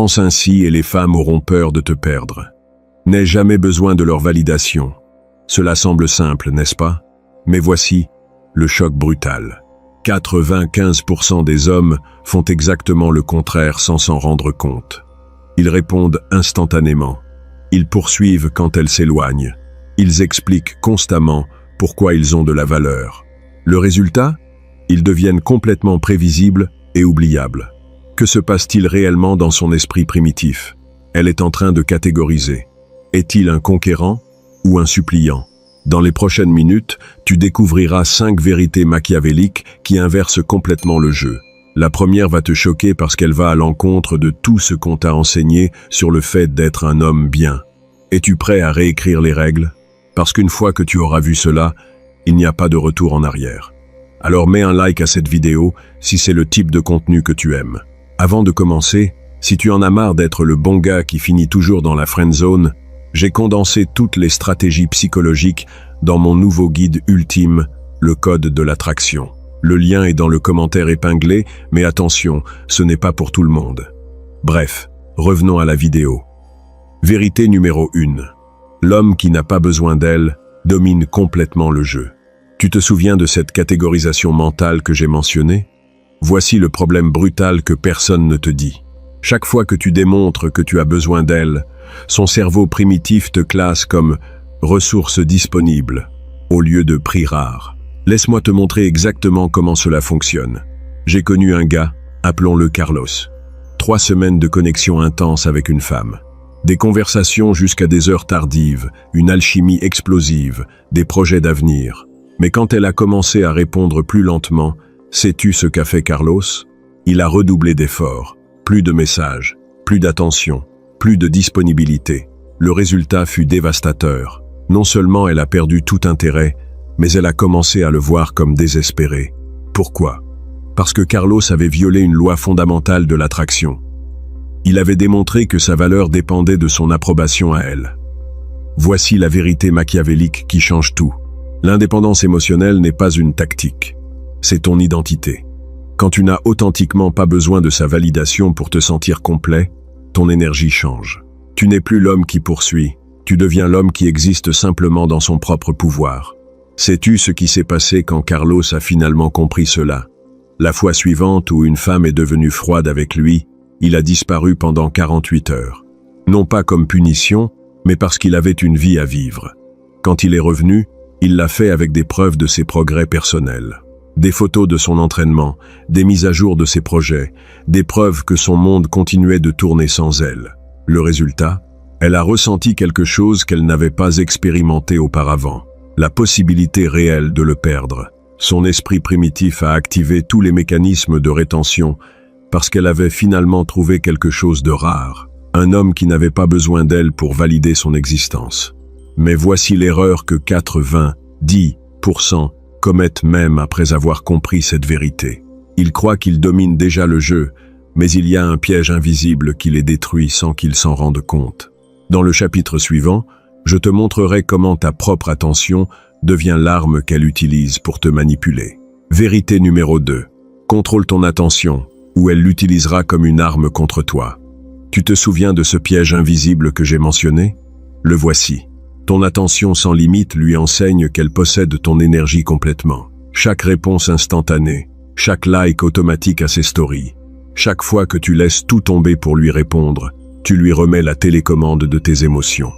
Pense ainsi et les femmes auront peur de te perdre. N'aie jamais besoin de leur validation. Cela semble simple, n'est-ce pas? Mais voici le choc brutal. 95% des hommes font exactement le contraire sans s'en rendre compte. Ils répondent instantanément. Ils poursuivent quand elles s'éloignent. Ils expliquent constamment pourquoi ils ont de la valeur. Le résultat? Ils deviennent complètement prévisibles et oubliables. Que se passe-t-il réellement dans son esprit primitif? Elle est en train de catégoriser. Est-il un conquérant ou un suppliant? Dans les prochaines minutes, tu découvriras 5 vérités machiavéliques qui inversent complètement le jeu. La première va te choquer parce qu'elle va à l'encontre de tout ce qu'on t'a enseigné sur le fait d'être un homme bien. Es-tu prêt à réécrire les règles? Parce qu'une fois que tu auras vu cela, il n'y a pas de retour en arrière. Alors mets un like à cette vidéo si c'est le type de contenu que tu aimes. Avant de commencer, si tu en as marre d'être le bon gars qui finit toujours dans la friend zone, j'ai condensé toutes les stratégies psychologiques dans mon nouveau guide ultime, le code de l'attraction. Le lien est dans le commentaire épinglé, mais attention, ce n'est pas pour tout le monde. Bref, revenons à la vidéo. Vérité numéro 1. L'homme qui n'a pas besoin d'elle domine complètement le jeu. Tu te souviens de cette catégorisation mentale que j'ai mentionnée? Voici le problème brutal que personne ne te dit. Chaque fois que tu démontres que tu as besoin d'elle, son cerveau primitif te classe comme « ressource disponible » au lieu de « prix rare ». Laisse-moi te montrer exactement comment cela fonctionne. J'ai connu un gars, appelons-le Carlos. 3 semaines de connexion intense avec une femme. Des conversations jusqu'à des heures tardives, une alchimie explosive, des projets d'avenir. Mais quand elle a commencé à répondre plus lentement, sais-tu ce qu'a fait Carlos? Il a redoublé d'efforts. Plus de messages, plus d'attention, plus de disponibilité. Le résultat fut dévastateur. Non seulement elle a perdu tout intérêt, mais elle a commencé à le voir comme désespéré. Pourquoi? Parce que Carlos avait violé une loi fondamentale de l'attraction. Il avait démontré que sa valeur dépendait de son approbation à elle. Voici la vérité machiavélique qui change tout. L'indépendance émotionnelle n'est pas une tactique. C'est ton identité. Quand tu n'as authentiquement pas besoin de sa validation pour te sentir complet, ton énergie change. Tu n'es plus l'homme qui poursuit, tu deviens l'homme qui existe simplement dans son propre pouvoir. Sais-tu ce qui s'est passé quand Carlos a finalement compris cela? La fois suivante où une femme est devenue froide avec lui, il a disparu pendant 48 heures. Non pas comme punition, mais parce qu'il avait une vie à vivre. Quand il est revenu, il l'a fait avec des preuves de ses progrès personnels. Des photos de son entraînement, des mises à jour de ses projets, des preuves que son monde continuait de tourner sans elle. Le résultat? Elle a ressenti quelque chose qu'elle n'avait pas expérimenté auparavant. La possibilité réelle de le perdre. Son esprit primitif a activé tous les mécanismes de rétention parce qu'elle avait finalement trouvé quelque chose de rare. Un homme qui n'avait pas besoin d'elle pour valider son existence. Mais voici l'erreur que 90% commettent même après avoir compris cette vérité. Ils croient qu'ils dominent déjà le jeu, mais il y a un piège invisible qui les détruit sans qu'ils s'en rendent compte. Dans le chapitre suivant, je te montrerai comment ta propre attention devient l'arme qu'elle utilise pour te manipuler. Vérité numéro 2. Contrôle ton attention, ou elle l'utilisera comme une arme contre toi. Tu te souviens de ce piège invisible que j'ai mentionné? Le voici. Ton attention sans limite lui enseigne qu'elle possède ton énergie complètement. Chaque réponse instantanée, chaque like automatique à ses stories, chaque fois que tu laisses tout tomber pour lui répondre, tu lui remets la télécommande de tes émotions.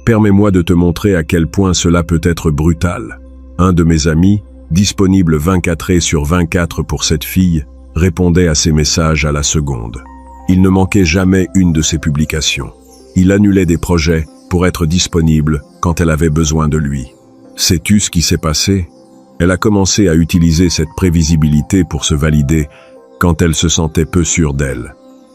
Permets-moi de te montrer à quel point cela peut être brutal. Un de mes amis, disponible 24h/24 pour cette fille, répondait à ses messages à la seconde. Il ne manquait jamais une de ses publications. Il annulait des projets pour être disponible quand elle avait besoin de lui. Sais-tu ce qui s'est passé? Elle a commencé à utiliser cette prévisibilité pour se valider quand elle se sentait peu sûre d'elle.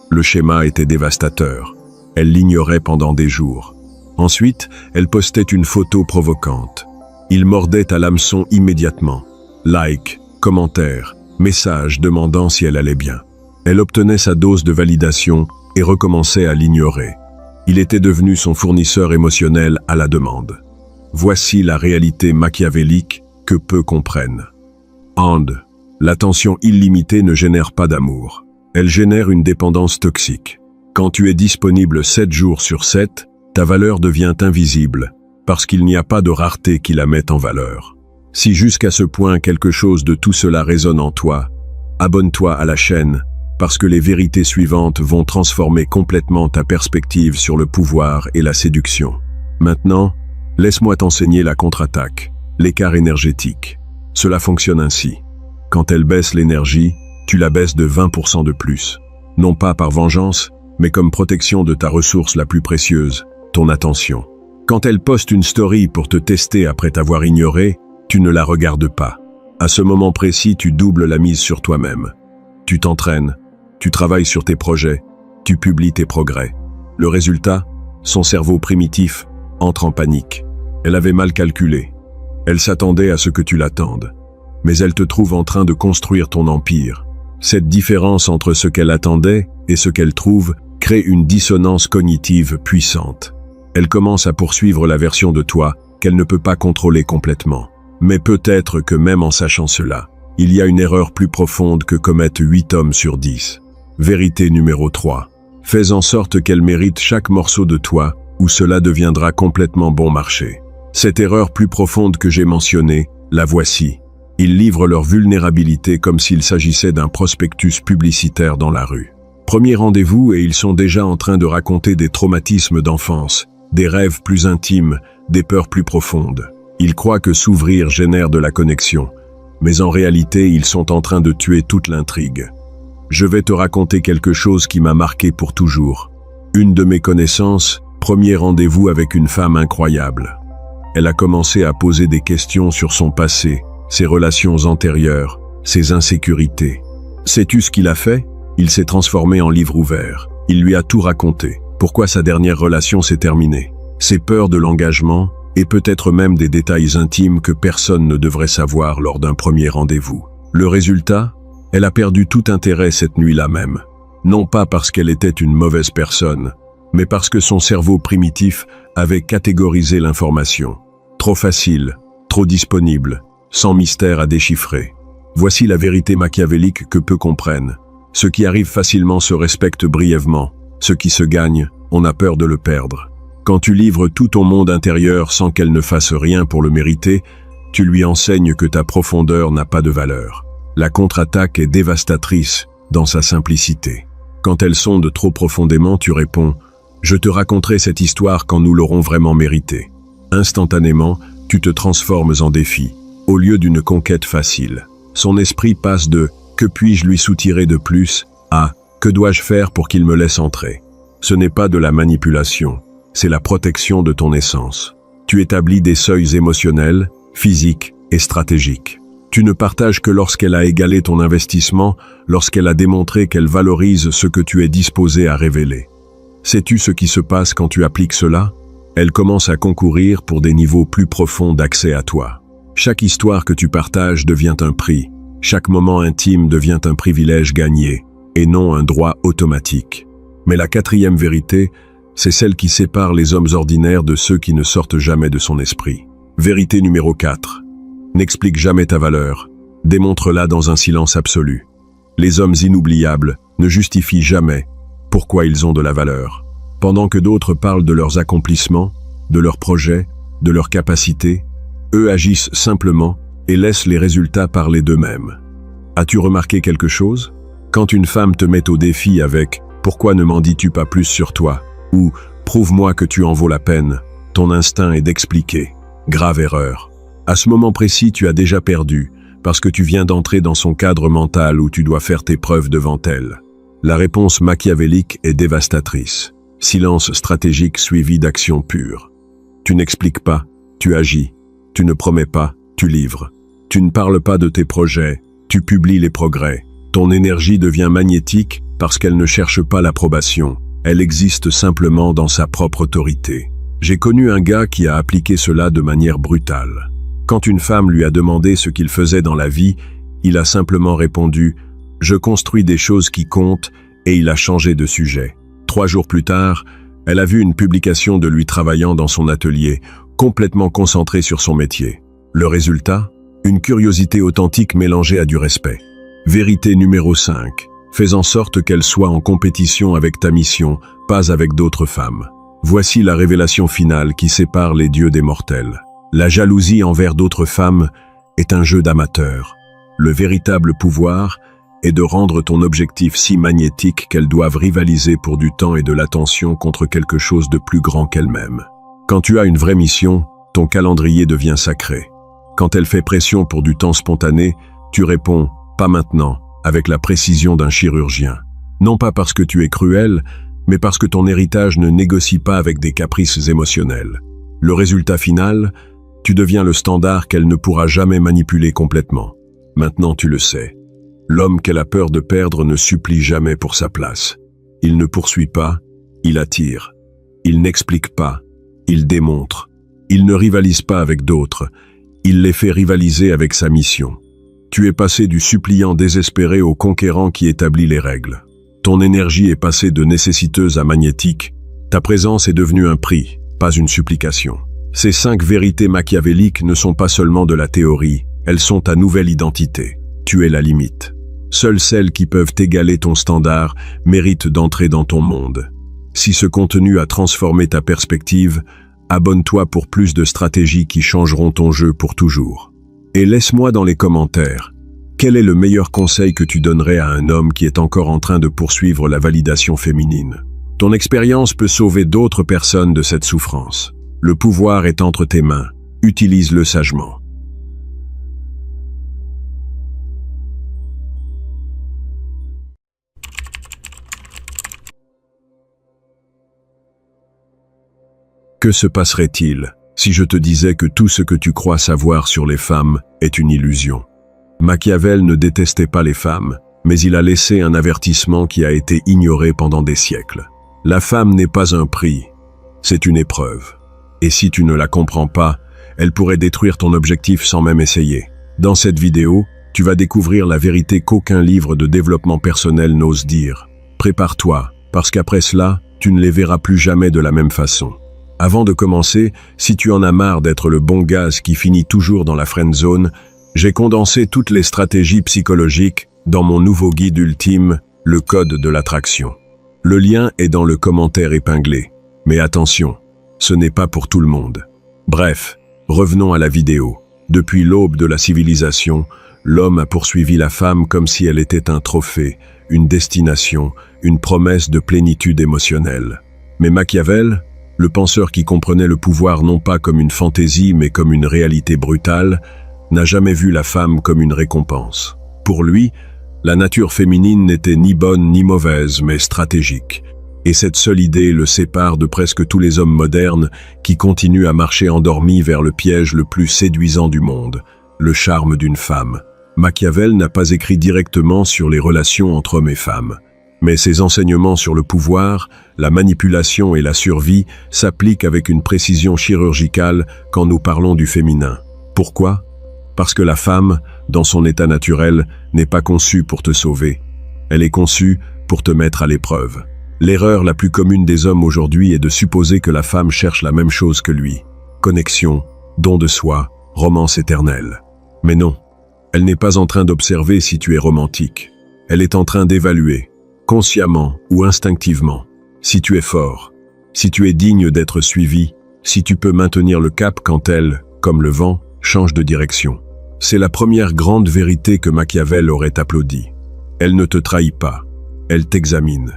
Le schéma était dévastateur. Elle l'ignorait pendant des jours. Ensuite, elle postait une photo provocante. Il mordait à l'hameçon immédiatement. Like, commentaire, message demandant si elle allait bien. Elle obtenait sa dose de validation et recommençait à l'ignorer. Il était devenu son fournisseur émotionnel à la demande. Voici la réalité machiavélique que peu comprennent. L'attention illimitée ne génère pas d'amour. Elle génère une dépendance toxique. Quand tu es disponible 7 jours sur 7, ta valeur devient invisible, parce qu'il n'y a pas de rareté qui la mette en valeur. Si jusqu'à ce point quelque chose de tout cela résonne en toi, abonne-toi à la chaîne, parce que les vérités suivantes vont transformer complètement ta perspective sur le pouvoir et la séduction. Maintenant, laisse-moi t'enseigner la contre-attaque, l'écart énergétique. Cela fonctionne ainsi. Quand elle baisse l'énergie, tu la baisses de 20% de plus. Non pas par vengeance, mais comme protection de ta ressource la plus précieuse, ton attention. Quand elle poste une story pour te tester après t'avoir ignoré, tu ne la regardes pas. À ce moment précis, tu doubles la mise sur toi-même. Tu t'entraînes, tu travailles sur tes projets, tu publies tes progrès. Le résultat, son cerveau primitif entre en panique. Elle avait mal calculé. Elle s'attendait à ce que tu l'attendes. Mais elle te trouve en train de construire ton empire. Cette différence entre ce qu'elle attendait et ce qu'elle trouve crée une dissonance cognitive puissante. Elle commence à poursuivre la version de toi qu'elle ne peut pas contrôler complètement. Mais peut-être que même en sachant cela, il y a une erreur plus profonde que commettent 8 hommes sur 10. Vérité numéro 3. Fais en sorte qu'elle mérite chaque morceau de toi ou cela deviendra complètement bon marché. Cette erreur plus profonde que j'ai mentionnée, la voici. Ils livrent leur vulnérabilité comme s'il s'agissait d'un prospectus publicitaire dans la rue. Premier rendez-vous et ils sont déjà en train de raconter des traumatismes d'enfance, des rêves plus intimes, des peurs plus profondes. Ils croient que s'ouvrir génère de la connexion, mais en réalité ils sont en train de tuer toute l'intrigue. Je vais te raconter quelque chose qui m'a marqué pour toujours. Une de mes connaissances, premier rendez-vous avec une femme incroyable. Elle a commencé à poser des questions sur son passé, ses relations antérieures, ses insécurités. Sais-tu ce qu'il a fait? Il s'est transformé en livre ouvert. Il lui a tout raconté. Pourquoi sa dernière relation s'est terminée. Ses peurs de l'engagement et peut-être même des détails intimes que personne ne devrait savoir lors d'un premier rendez-vous. Le résultat? Elle a perdu tout intérêt cette nuit-là même. Non pas parce qu'elle était une mauvaise personne, mais parce que son cerveau primitif avait catégorisé l'information. Trop facile, trop disponible, sans mystère à déchiffrer. Voici la vérité machiavélique que peu comprennent. Ce qui arrive facilement se respecte brièvement. Ce qui se gagne, on a peur de le perdre. Quand tu livres tout ton monde intérieur sans qu'elle ne fasse rien pour le mériter, tu lui enseignes que ta profondeur n'a pas de valeur. La contre-attaque est dévastatrice dans sa simplicité. Quand elle sonde trop profondément, tu réponds « Je te raconterai cette histoire quand nous l'aurons vraiment méritée ». Instantanément, tu te transformes en défi, au lieu d'une conquête facile. Son esprit passe de « Que puis-je lui soutirer de plus ?» à « Que dois-je faire pour qu'il me laisse entrer ?» Ce n'est pas de la manipulation, c'est la protection de ton essence. Tu établis des seuils émotionnels, physiques et stratégiques. Tu ne partages que lorsqu'elle a égalé ton investissement, lorsqu'elle a démontré qu'elle valorise ce que tu es disposé à révéler. Sais-tu ce qui se passe quand tu appliques cela? Elle commence à concourir pour des niveaux plus profonds d'accès à toi. Chaque histoire que tu partages devient un prix. Chaque moment intime devient un privilège gagné, et non un droit automatique. Mais la quatrième vérité, c'est celle qui sépare les hommes ordinaires de ceux qui ne sortent jamais de son esprit. Vérité numéro 4. N'explique jamais ta valeur. Démontre-la dans un silence absolu. Les hommes inoubliables ne justifient jamais pourquoi ils ont de la valeur. Pendant que d'autres parlent de leurs accomplissements, de leurs projets, de leurs capacités, eux agissent simplement et laissent les résultats parler d'eux-mêmes. As-tu remarqué quelque chose? Quand une femme te met au défi avec « Pourquoi ne m'en dis-tu pas plus sur toi ?» ou « Prouve-moi que tu en vaux la peine », ton instinct est d'expliquer. Grave erreur. À ce moment précis, tu as déjà perdu, parce que tu viens d'entrer dans son cadre mental où tu dois faire tes preuves devant elle. La réponse machiavélique est dévastatrice. Silence stratégique suivi d'action pure. Tu n'expliques pas, tu agis. Tu ne promets pas, tu livres. Tu ne parles pas de tes projets, tu publies les progrès. Ton énergie devient magnétique parce qu'elle ne cherche pas l'approbation. Elle existe simplement dans sa propre autorité. J'ai connu un gars qui a appliqué cela de manière brutale. Quand une femme lui a demandé ce qu'il faisait dans la vie, il a simplement répondu « Je construis des choses qui comptent » et il a changé de sujet. 3 jours plus tard, elle a vu une publication de lui travaillant dans son atelier, complètement concentré sur son métier. Le résultat? Une curiosité authentique mélangée à du respect. Vérité numéro 5. Fais en sorte qu'elle soit en compétition avec ta mission, pas avec d'autres femmes. Voici la révélation finale qui sépare les dieux des mortels. La jalousie envers d'autres femmes est un jeu d'amateur. Le véritable pouvoir est de rendre ton objectif si magnétique qu'elles doivent rivaliser pour du temps et de l'attention contre quelque chose de plus grand qu'elles-mêmes. Quand tu as une vraie mission, ton calendrier devient sacré. Quand elle fait pression pour du temps spontané, tu réponds « pas maintenant » avec la précision d'un chirurgien. Non pas parce que tu es cruel, mais parce que ton héritage ne négocie pas avec des caprices émotionnels. Le résultat final, tu deviens le standard qu'elle ne pourra jamais manipuler complètement. Maintenant tu le sais. L'homme qu'elle a peur de perdre ne supplie jamais pour sa place. Il ne poursuit pas, il attire. Il n'explique pas, il démontre. Il ne rivalise pas avec d'autres, il les fait rivaliser avec sa mission. Tu es passé du suppliant désespéré au conquérant qui établit les règles. Ton énergie est passée de nécessiteuse à magnétique. Ta présence est devenue un prix, pas une supplication. Ces 5 vérités machiavéliques ne sont pas seulement de la théorie, elles sont ta nouvelle identité. Tu es la limite. Seules celles qui peuvent égaler ton standard méritent d'entrer dans ton monde. Si ce contenu a transformé ta perspective, abonne-toi pour plus de stratégies qui changeront ton jeu pour toujours. Et laisse-moi dans les commentaires, quel est le meilleur conseil que tu donnerais à un homme qui est encore en train de poursuivre la validation féminine? Ton expérience peut sauver d'autres personnes de cette souffrance. Le pouvoir est entre tes mains, utilise-le sagement. Que se passerait-il si je te disais que tout ce que tu crois savoir sur les femmes est une illusion? Machiavel ne détestait pas les femmes, mais il a laissé un avertissement qui a été ignoré pendant des siècles. La femme n'est pas un prix, c'est une épreuve. Et si tu ne la comprends pas, elle pourrait détruire ton objectif sans même essayer. Dans cette vidéo, tu vas découvrir la vérité qu'aucun livre de développement personnel n'ose dire. Prépare-toi, parce qu'après cela, tu ne les verras plus jamais de la même façon. Avant de commencer, si tu en as marre d'être le bon gaz qui finit toujours dans la friend zone, j'ai condensé toutes les stratégies psychologiques dans mon nouveau guide ultime, le code de l'attraction. Le lien est dans le commentaire épinglé. Mais attention, ce n'est pas pour tout le monde. Bref, revenons à la vidéo. Depuis l'aube de la civilisation, l'homme a poursuivi la femme comme si elle était un trophée, une destination, une promesse de plénitude émotionnelle. Mais Machiavel, le penseur qui comprenait le pouvoir non pas comme une fantaisie mais comme une réalité brutale, n'a jamais vu la femme comme une récompense. Pour lui, la nature féminine n'était ni bonne ni mauvaise, mais stratégique. Et cette seule idée le sépare de presque tous les hommes modernes qui continuent à marcher endormis vers le piège le plus séduisant du monde, le charme d'une femme. Machiavel n'a pas écrit directement sur les relations entre hommes et femmes. Mais ses enseignements sur le pouvoir, la manipulation et la survie s'appliquent avec une précision chirurgicale quand nous parlons du féminin. Pourquoi? Parce que la femme, dans son état naturel, n'est pas conçue pour te sauver. Elle est conçue pour te mettre à l'épreuve. L'erreur la plus commune des hommes aujourd'hui est de supposer que la femme cherche la même chose que lui. Connexion, don de soi, romance éternelle. Mais non, elle n'est pas en train d'observer si tu es romantique. Elle est en train d'évaluer, consciemment ou instinctivement, si tu es fort, si tu es digne d'être suivi, si tu peux maintenir le cap quand elle, comme le vent, change de direction. C'est la première grande vérité que Machiavel aurait applaudi. Elle ne te trahit pas, elle t'examine.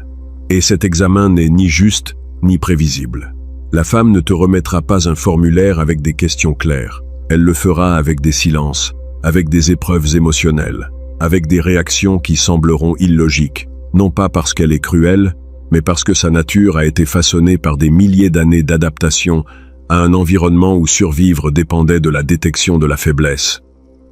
Et cet examen n'est ni juste, ni prévisible. La femme ne te remettra pas un formulaire avec des questions claires. Elle le fera avec des silences, avec des épreuves émotionnelles, avec des réactions qui sembleront illogiques, non pas parce qu'elle est cruelle, mais parce que sa nature a été façonnée par des milliers d'années d'adaptation à un environnement où survivre dépendait de la détection de la faiblesse,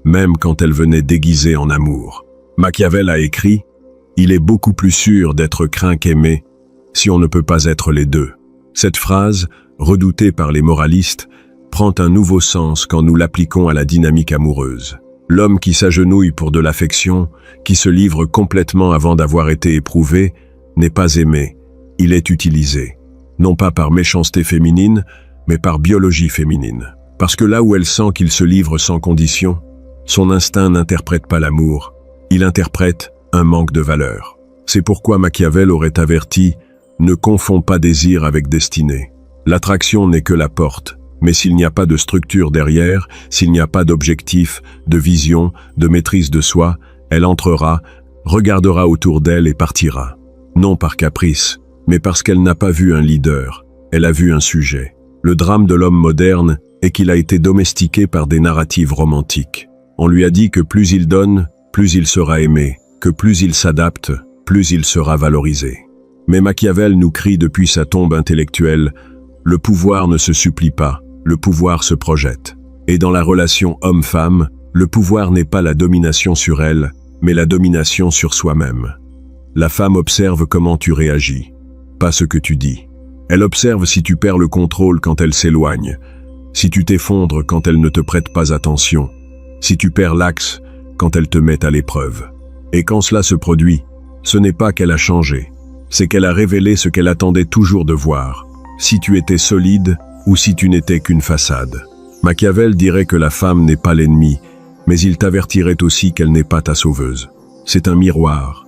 même quand elle venait déguisée en amour. Machiavel a écrit « Il est beaucoup plus sûr d'être craint qu'aimé si on ne peut pas être les deux ». Cette phrase, redoutée par les moralistes, prend un nouveau sens quand nous l'appliquons à la dynamique amoureuse. L'homme qui s'agenouille pour de l'affection, qui se livre complètement avant d'avoir été éprouvé, n'est pas aimé, il est utilisé. Non pas par méchanceté féminine, mais par biologie féminine. Parce que là où elle sent qu'il se livre sans condition, son instinct n'interprète pas l'amour, il interprète un manque de valeur. C'est pourquoi Machiavel aurait averti « Ne confonds pas désir avec destinée ». L'attraction n'est que la porte, mais s'il n'y a pas de structure derrière, s'il n'y a pas d'objectif, de vision, de maîtrise de soi, elle entrera, regardera autour d'elle et partira. Non par caprice, mais parce qu'elle n'a pas vu un leader, elle a vu un sujet. Le drame de l'homme moderne est qu'il a été domestiqué par des narratives romantiques. On lui a dit que plus il donne, plus il sera aimé, que plus il s'adapte, plus il sera valorisé. Mais Machiavel nous crie depuis sa tombe intellectuelle « Le pouvoir ne se supplie pas, le pouvoir se projette ». Et dans la relation homme-femme, le pouvoir n'est pas la domination sur elle, mais la domination sur soi-même. La femme observe comment tu réagis, pas ce que tu dis. Elle observe si tu perds le contrôle quand elle s'éloigne, si tu t'effondres quand elle ne te prête pas attention, si tu perds l'axe quand elle te met à l'épreuve. Et quand cela se produit, ce n'est pas qu'elle a changé, c'est qu'elle a révélé ce qu'elle attendait toujours de voir, si tu étais solide ou si tu n'étais qu'une façade. Machiavel dirait que la femme n'est pas l'ennemi, mais il t'avertirait aussi qu'elle n'est pas ta sauveuse. C'est un miroir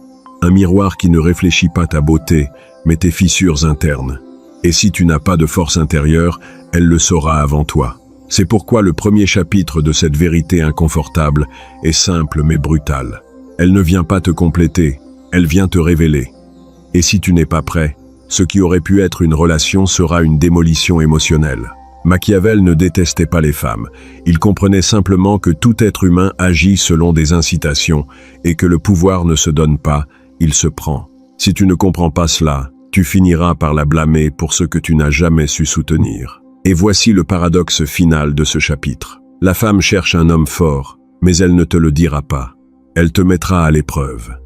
qui ne réfléchit pas ta beauté, mais tes fissures internes. Et si tu n'as pas de force intérieure, elle le saura avant toi. C'est pourquoi le premier chapitre de cette vérité inconfortable est simple mais brutal. Elle ne vient pas te compléter, elle vient te révéler. Et si tu n'es pas prêt, ce qui aurait pu être une relation sera une démolition émotionnelle. Machiavel ne détestait pas les femmes, il comprenait simplement que tout être humain agit selon des incitations et que le pouvoir ne se donne pas, il se prend. Si tu ne comprends pas cela, tu finiras par la blâmer pour ce que tu n'as jamais su soutenir. Et voici le paradoxe final de ce chapitre. La femme cherche un homme fort, mais elle ne te le dira pas. Elle te mettra à l'épreuve.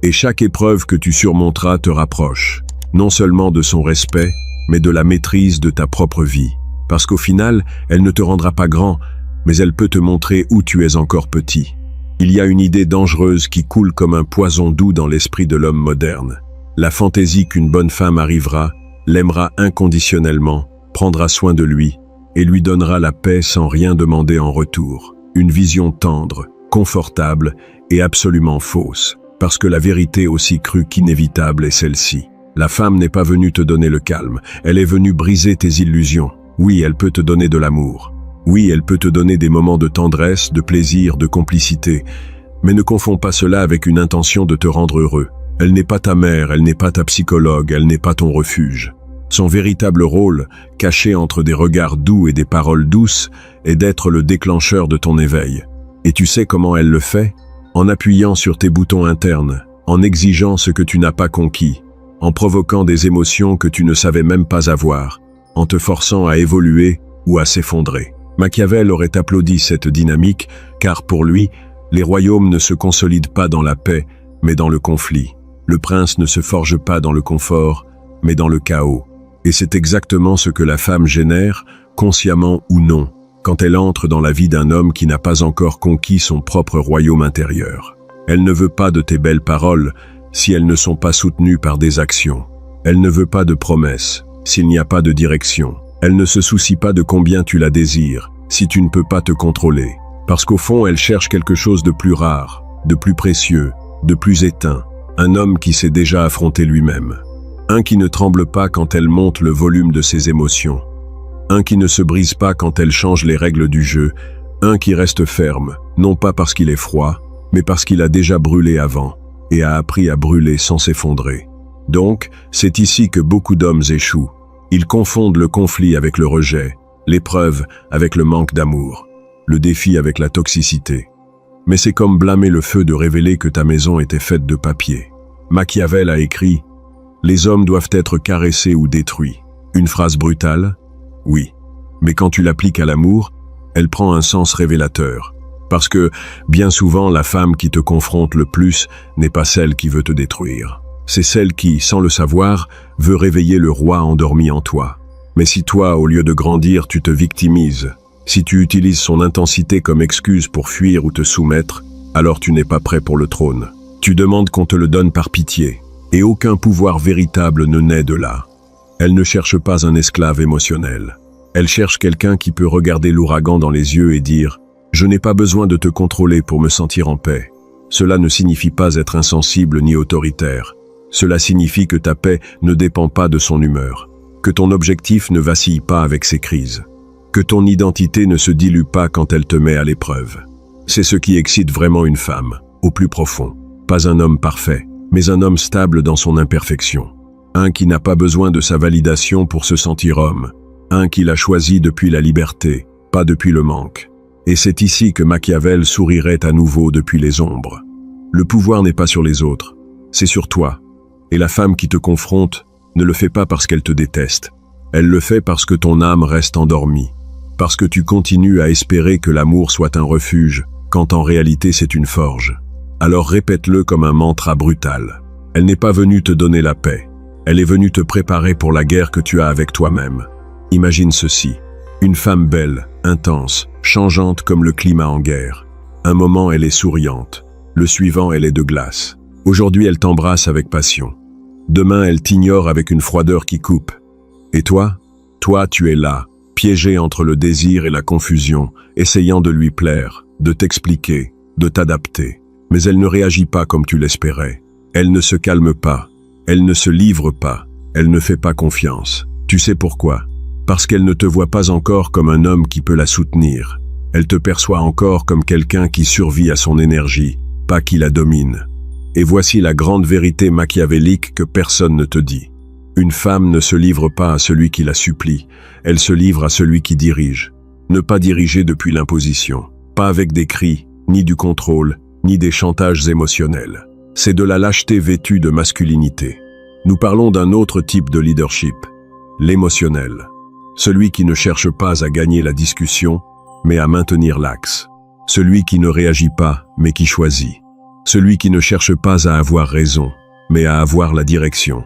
Et chaque épreuve que tu surmonteras te rapproche, non seulement de son respect, mais de la maîtrise de ta propre vie. Parce qu'au final, elle ne te rendra pas grand, mais elle peut te montrer où tu es encore petit. Il y a une idée dangereuse qui coule comme un poison doux dans l'esprit de l'homme moderne. La fantaisie qu'une bonne femme arrivera, l'aimera inconditionnellement, prendra soin de lui, et lui donnera la paix sans rien demander en retour. Une vision tendre, confortable et absolument fausse, parce que la vérité aussi crue qu'inévitable est celle-ci. La femme n'est pas venue te donner le calme, elle est venue briser tes illusions. Oui, elle peut te donner de l'amour. Oui, elle peut te donner des moments de tendresse, de plaisir, de complicité. Mais ne confonds pas cela avec une intention de te rendre heureux. Elle n'est pas ta mère, elle n'est pas ta psychologue, elle n'est pas ton refuge. Son véritable rôle, caché entre des regards doux et des paroles douces, est d'être le déclencheur de ton éveil. Et tu sais comment elle le fait? En appuyant sur tes boutons internes, en exigeant ce que tu n'as pas conquis, en provoquant des émotions que tu ne savais même pas avoir, en te forçant à évoluer ou à s'effondrer. Machiavel aurait applaudi cette dynamique, car pour lui, les royaumes ne se consolident pas dans la paix, mais dans le conflit. Le prince ne se forge pas dans le confort, mais dans le chaos. Et c'est exactement ce que la femme génère, consciemment ou non, quand elle entre dans la vie d'un homme qui n'a pas encore conquis son propre royaume intérieur. Elle ne veut pas de tes belles paroles, si elles ne sont pas soutenues par des actions. Elle ne veut pas de promesses, s'il n'y a pas de direction. Elle ne se soucie pas de combien tu la désires, si tu ne peux pas te contrôler. Parce qu'au fond, elle cherche quelque chose de plus rare, de plus précieux, de plus éteint. Un homme qui s'est déjà affronté lui-même. Un qui ne tremble pas quand elle monte le volume de ses émotions. Un qui ne se brise pas quand elle change les règles du jeu. Un qui reste ferme, non pas parce qu'il est froid, mais parce qu'il a déjà brûlé avant, et a appris à brûler sans s'effondrer. Donc, c'est ici que beaucoup d'hommes échouent. Ils confondent le conflit avec le rejet, l'épreuve avec le manque d'amour, le défi avec la toxicité. Mais c'est comme blâmer le feu de révéler que ta maison était faite de papier. Machiavel a écrit « Les hommes doivent être caressés ou détruits ». Une phrase brutale? Oui. Mais quand tu l'appliques à l'amour, elle prend un sens révélateur. Parce que, bien souvent, la femme qui te confronte le plus n'est pas celle qui veut te détruire. C'est celle qui, sans le savoir, veut réveiller le roi endormi en toi. Mais si toi, au lieu de grandir, tu te victimises, si tu utilises son intensité comme excuse pour fuir ou te soumettre, alors tu n'es pas prêt pour le trône. Tu demandes qu'on te le donne par pitié, et aucun pouvoir véritable ne naît de là. Elle ne cherche pas un esclave émotionnel. Elle cherche quelqu'un qui peut regarder l'ouragan dans les yeux et dire « Je n'ai pas besoin de te contrôler pour me sentir en paix ». Cela ne signifie pas être insensible ni autoritaire. Cela signifie que ta paix ne dépend pas de son humeur, que ton objectif ne vacille pas avec ses crises, que ton identité ne se dilue pas quand elle te met à l'épreuve. C'est ce qui excite vraiment une femme, au plus profond. Pas un homme parfait, mais un homme stable dans son imperfection. Un qui n'a pas besoin de sa validation pour se sentir homme. Un qui l'a choisi depuis la liberté, pas depuis le manque. Et c'est ici que Machiavel sourirait à nouveau depuis les ombres. Le pouvoir n'est pas sur les autres, c'est sur toi. Et la femme qui te confronte ne le fait pas parce qu'elle te déteste. Elle le fait parce que ton âme reste endormie. Parce que tu continues à espérer que l'amour soit un refuge, quand en réalité c'est une forge. Alors répète-le comme un mantra brutal. Elle n'est pas venue te donner la paix. Elle est venue te préparer pour la guerre que tu as avec toi-même. Imagine ceci. Une femme belle, intense, changeante comme le climat en guerre. Un moment elle est souriante. Le suivant elle est de glace. Aujourd'hui elle t'embrasse avec passion. Demain elle t'ignore avec une froideur qui coupe. Et toi tu es là, piégé entre le désir et la confusion, essayant de lui plaire, de t'expliquer, de t'adapter. Mais elle ne réagit pas comme tu l'espérais. Elle ne se calme pas. Elle ne se livre pas. Elle ne fait pas confiance. Tu sais pourquoi? Parce qu'elle ne te voit pas encore comme un homme qui peut la soutenir. Elle te perçoit encore comme quelqu'un qui survit à son énergie, pas qui la domine. Et voici la grande vérité machiavélique que personne ne te dit. Une femme ne se livre pas à celui qui la supplie, elle se livre à celui qui dirige. Ne pas diriger depuis l'imposition, pas avec des cris, ni du contrôle, ni des chantages émotionnels. C'est de la lâcheté vêtue de masculinité. Nous parlons d'un autre type de leadership, l'émotionnel. Celui qui ne cherche pas à gagner la discussion, mais à maintenir l'axe. Celui qui ne réagit pas, mais qui choisit. Celui qui ne cherche pas à avoir raison, mais à avoir la direction.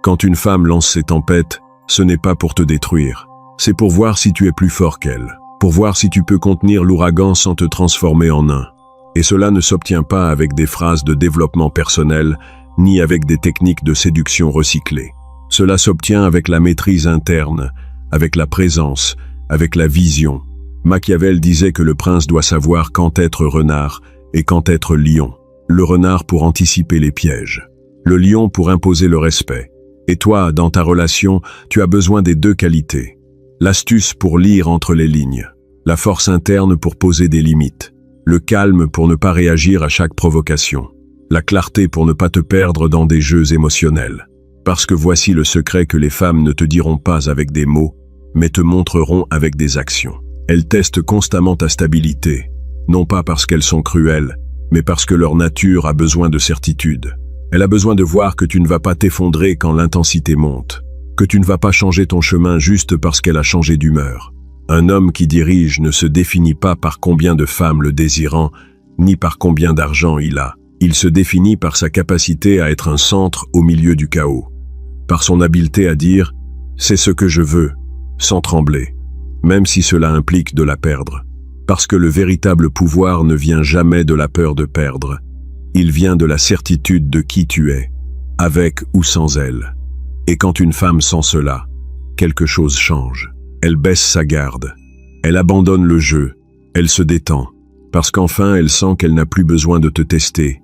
Quand une femme lance ses tempêtes, ce n'est pas pour te détruire. C'est pour voir si tu es plus fort qu'elle. Pour voir si tu peux contenir l'ouragan sans te transformer en un. Et cela ne s'obtient pas avec des phrases de développement personnel, ni avec des techniques de séduction recyclées. Cela s'obtient avec la maîtrise interne, avec la présence, avec la vision. Machiavel disait que le prince doit savoir quand être renard et quand être lion. Le renard pour anticiper les pièges. Le lion pour imposer le respect. Et toi, dans ta relation, tu as besoin des deux qualités. L'astuce pour lire entre les lignes. La force interne pour poser des limites. Le calme pour ne pas réagir à chaque provocation. La clarté pour ne pas te perdre dans des jeux émotionnels. Parce que voici le secret que les femmes ne te diront pas avec des mots, mais te montreront avec des actions. Elles testent constamment ta stabilité, non pas parce qu'elles sont cruelles, mais parce que leur nature a besoin de certitude. Elle a besoin de voir que tu ne vas pas t'effondrer quand l'intensité monte, que tu ne vas pas changer ton chemin juste parce qu'elle a changé d'humeur. Un homme qui dirige ne se définit pas par combien de femmes le désirant, ni par combien d'argent il a. Il se définit par sa capacité à être un centre au milieu du chaos. Par son habileté à dire « c'est ce que je veux », sans trembler, même si cela implique de la perdre. Parce que le véritable pouvoir ne vient jamais de la peur de perdre. Il vient de la certitude de qui tu es, avec ou sans elle. Et quand une femme sent cela, quelque chose change. Elle baisse sa garde. Elle abandonne le jeu. Elle se détend. Parce qu'enfin elle sent qu'elle n'a plus besoin de te tester,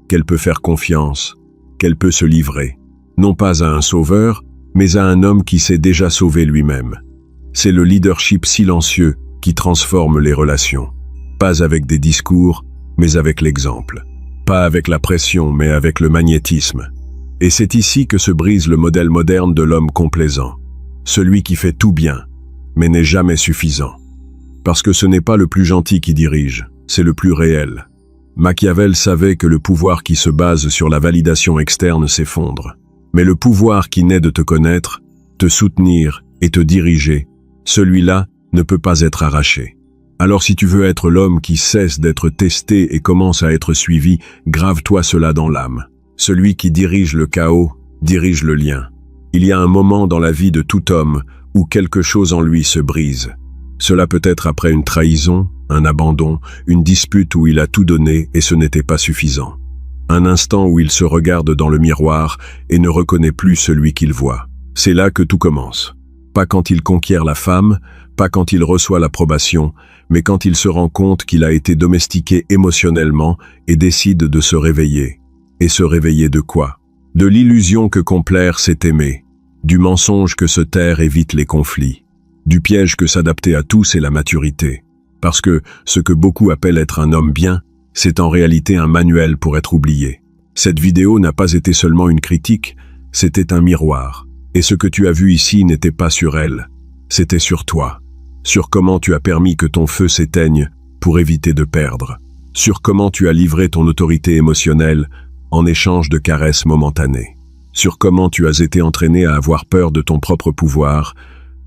qu'elle peut faire confiance, qu'elle peut se livrer. Non pas à un sauveur, mais à un homme qui s'est déjà sauvé lui-même. C'est le leadership silencieux qui transforme les relations. Pas avec des discours, mais avec l'exemple. Pas avec la pression, mais avec le magnétisme. Et c'est ici que se brise le modèle moderne de l'homme complaisant. Celui qui fait tout bien, mais n'est jamais suffisant. Parce que ce n'est pas le plus gentil qui dirige, c'est le plus réel. Machiavel savait que le pouvoir qui se base sur la validation externe s'effondre. Mais le pouvoir qui naît de te connaître, te soutenir et te diriger, celui-là ne peut pas être arraché. Alors si tu veux être l'homme qui cesse d'être testé et commence à être suivi, grave-toi cela dans l'âme. Celui qui dirige le chaos, dirige le lien. Il y a un moment dans la vie de tout homme où quelque chose en lui se brise. Cela peut être après une trahison, un abandon, une dispute où il a tout donné et ce n'était pas suffisant. Un instant où il se regarde dans le miroir et ne reconnaît plus celui qu'il voit. C'est là que tout commence. Pas quand il conquiert la femme, pas quand il reçoit l'approbation, mais quand il se rend compte qu'il a été domestiqué émotionnellement et décide de se réveiller. Et se réveiller de quoi? de l'illusion que complaire c'est aimer, du mensonge que se taire évite les conflits, du piège que s'adapter à tout c'est la maturité. Parce que ce que beaucoup appellent être un homme bien, c'est en réalité un manuel pour être oublié. Cette vidéo n'a pas été seulement une critique, c'était un miroir. Et ce que tu as vu ici n'était pas sur elle, c'était sur toi. Sur comment tu as permis que ton feu s'éteigne pour éviter de perdre. Sur comment tu as livré ton autorité émotionnelle en échange de caresses momentanées. Sur comment tu as été entraîné à avoir peur de ton propre pouvoir,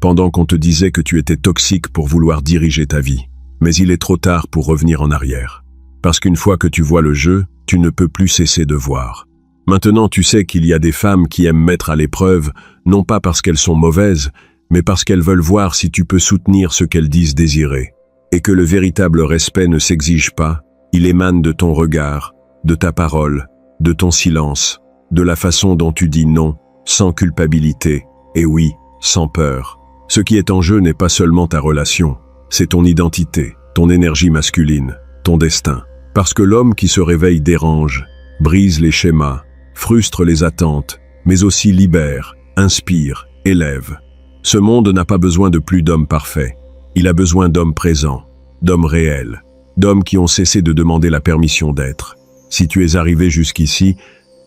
pendant qu'on te disait que tu étais toxique pour vouloir diriger ta vie. Mais il est trop tard pour revenir en arrière. Parce qu'une fois que tu vois le jeu, tu ne peux plus cesser de voir. Maintenant tu sais qu'il y a des femmes qui aiment mettre à l'épreuve, non pas parce qu'elles sont mauvaises, mais parce qu'elles veulent voir si tu peux soutenir ce qu'elles disent désirer. Et que le véritable respect ne s'exige pas, il émane de ton regard, de ta parole, de ton silence, de la façon dont tu dis non, sans culpabilité, et oui, sans peur. Ce qui est en jeu n'est pas seulement ta relation, c'est ton identité, ton énergie masculine, ton destin. Parce que l'homme qui se réveille dérange, brise les schémas, frustre les attentes, mais aussi libère, inspire, élève. Ce monde n'a pas besoin de plus d'hommes parfaits. Il a besoin d'hommes présents, d'hommes réels, d'hommes qui ont cessé de demander la permission d'être. Si tu es arrivé jusqu'ici,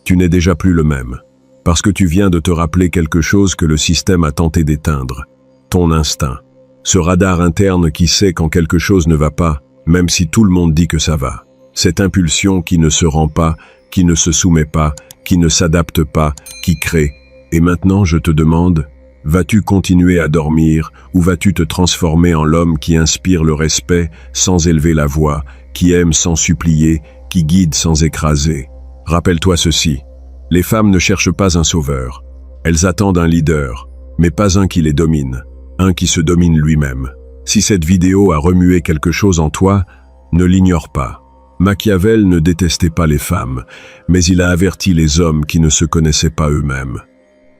tu n'es déjà plus le même. Parce que tu viens de te rappeler quelque chose que le système a tenté d'éteindre. Ton instinct. Ce radar interne qui sait quand quelque chose ne va pas, même si tout le monde dit que ça va. Cette impulsion qui ne se rend pas, qui ne se soumet pas, qui ne s'adapte pas, qui crée. Et maintenant je te demande, vas-tu continuer à dormir ou vas-tu te transformer en l'homme qui inspire le respect sans élever la voix, qui aime sans supplier, qui guide sans écraser? Rappelle-toi ceci, les femmes ne cherchent pas un sauveur. Elles attendent un leader, mais pas un qui les domine, un qui se domine lui-même. Si cette vidéo a remué quelque chose en toi, ne l'ignore pas. Machiavel ne détestait pas les femmes, mais il a averti les hommes qui ne se connaissaient pas eux-mêmes.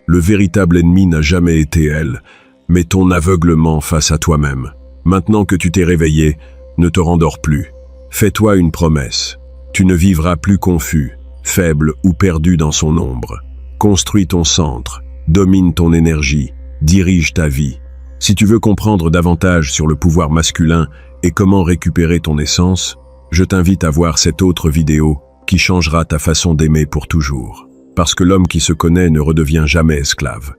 Le véritable ennemi n'a jamais été elle, mais ton aveuglement face à toi-même. Maintenant que tu t'es réveillé, ne te rendors plus. Fais-toi une promesse. Tu ne vivras plus confus, faible ou perdu dans son ombre. Construis ton centre, domine ton énergie, dirige ta vie. Si tu veux comprendre davantage sur le pouvoir masculin et comment récupérer ton essence, je t'invite à voir cette autre vidéo qui changera ta façon d'aimer pour toujours. Parce que l'homme qui se connaît ne redevient jamais esclave.